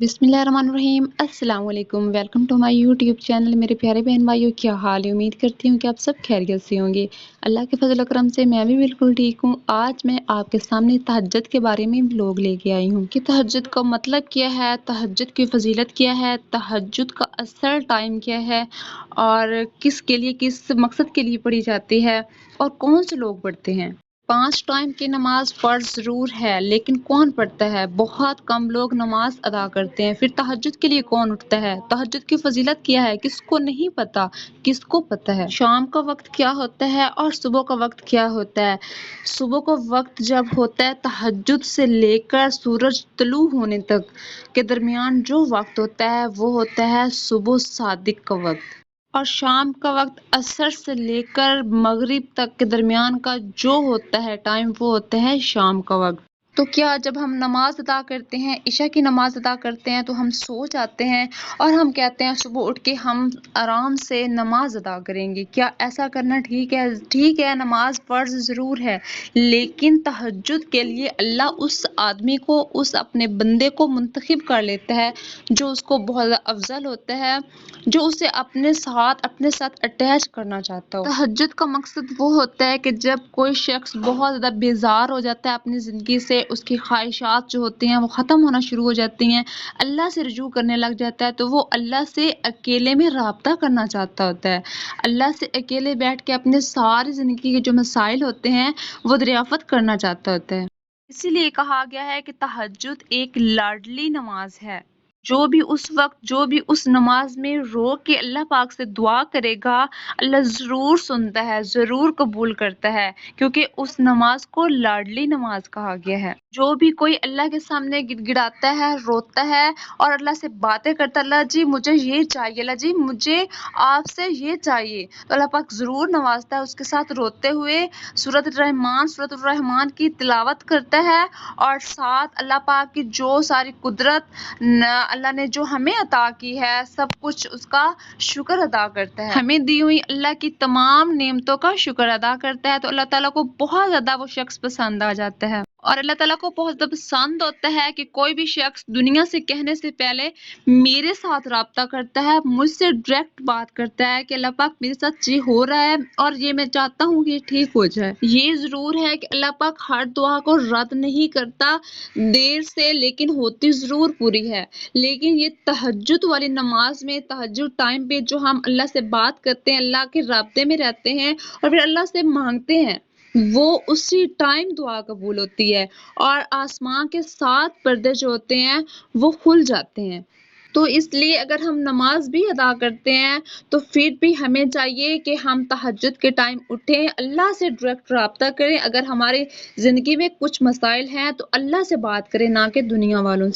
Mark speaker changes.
Speaker 1: बिस्मिल्लाहिर्रहमानिर्रहीम। अस्सलाम वालेकुम। Welcome to my YouTube channel. मेरे प्यारे बहन भाइयों, क्या हाल है? उम्मीद करती हूँ कि आप सब खैरियत से होंगे। अल्लाह के फजल करम से मैं भी बिल्कुल ठीक हूँ। आज मैं आपके सामने तहज्जुद के बारे में व्लॉग लेके आई हूँ कि तहज्जुद का मतलब क्या है, तहज्जुद की फजीलत क्या है, तहज्जुद का असल टाइम क्या है और किसके लिए, किस मकसद के लिए पढ़ी जाती है और कौन से लोग पढ़ते हैं। 5 टाइम की नमाज फ़र्ज़ ज़रूर है, लेकिन कौन पढ़ता है? बहुत कम लोग नमाज अदा करते हैं। फिर तहज्जुद के लिए कौन उठता है? तहज्जुद की फ़ज़ीलत क्या है? किसको नहीं पता? किसको पता है? शाम का वक़्त क्या होता है और सुबह का वक़्त क्या होता है? सुबह का वक़्त जब होता है, तहज्जुद से लेकर सूरज तुलू होने तक के दरमियान जो वक़्त होता है, वो होता है सुबह सादिक का वक़्त। और शाम का वक़्त असर से लेकर मगरिब तक के दरमियान का जो होता है टाइम, वो होता है शाम का वक़्त। तो क्या जब हम नमाज़ अदा करते हैं, इशा की नमाज़ अदा करते हैं, तो हम सो जाते हैं और हम कहते हैं सुबह उठ के हम आराम से नमाज़ अदा करेंगे। क्या ऐसा करना ठीक है? ठीक है, नमाज़ फ़र्ज़ ज़रूर है, लेकिन तहज्जुद के लिए अल्लाह उस आदमी को, उस अपने बंदे को मुंतखब कर लेता है, जो उसको बहुत ज़्यादा अफ़ज़ल होता है, जो उसे अपने साथ अटैच करना चाहता हो। तहज्जुद का मकसद वो होता है कि जब कोई शख्स बहुत ज़्यादा बेजार हो जाता है अपनी ज़िंदगी से, उसकी ख्वाहिशात जो होती हैं वो ख़त्म होना शुरू हो जाती हैं, अल्लाह से रुजू करने लग जाता है, तो वो अल्लाह से अकेले में राब्ता करना चाहता होता है। अल्लाह से अकेले बैठ के अपने सारी ज़िंदगी के जो मसाइल होते हैं वो दरियाफ़त करना चाहता होता है। इसीलिए कहा गया है कि तहज्जुद एक लाडली नमाज है। जो भी उस नमाज में रो के अल्लाह पाक से दुआ करेगा, अल्लाह ज़रूर सुनता है, ज़रूर कबूल करता है, क्योंकि उस नमाज को लाडली नमाज कहा गया है। जो भी कोई अल्लाह के सामने गिड़गिड़ाता है, रोता है और अल्लाह से बातें करता है, अल्लाह जी मुझे ये चाहिए, अल्लाह जी मुझे आपसे ये चाहिए, तो अल्लाह पाक ज़रूर नवाजता है। उसके साथ रोते हुए सूरत रहमान की तिलावत करता है और साथ अल्लाह पाक की जो सारी कुदरत अल्लाह ने जो हमें अता की है, सब कुछ उसका शुक्र अदा करता है। हमें दी हुई अल्लाह की तमाम नेमतों का शुक्र अदा करता है, तो अल्लाह ताला को बहुत ज़्यादा वो शख्स पसंद आ जाता है। और अल्लाह ताला को बहुत ज़्यादा पसंद होता है कि कोई भी शख्स दुनिया से कहने से पहले मेरे साथ राब्ता करता है, मुझसे डायरेक्ट बात करता है कि अल्लाह पाक मेरे साथ ये हो रहा है और ये मैं चाहता हूँ कि ये ठीक हो जाए। ये ज़रूर है कि अल्लाह पाक हर दुआ को रद्द नहीं करता देर से, लेकिन होती ज़रूर पूरी है। लेकिन ये तहज्जुद वाली नमाज में, तहज्जुद टाइम पे जो हम अल्लाह से बात करते हैं, अल्लाह के राब्ते में रहते हैं और फिर अल्लाह से मांगते हैं, वो उसी टाइम दुआ कबूल होती है और आसमां के 7 पर्दे जो होते हैं वो खुल जाते हैं। तो इसलिए अगर हम नमाज भी अदा करते हैं तो फिर भी हमें चाहिए कि हम तहज्जुद के टाइम उठें, अल्लाह से डायरेक्ट राब्ता करें। अगर हमारी ज़िंदगी में कुछ मसाइल हैं तो अल्लाह से बात करें, ना कि दुनिया वालों से।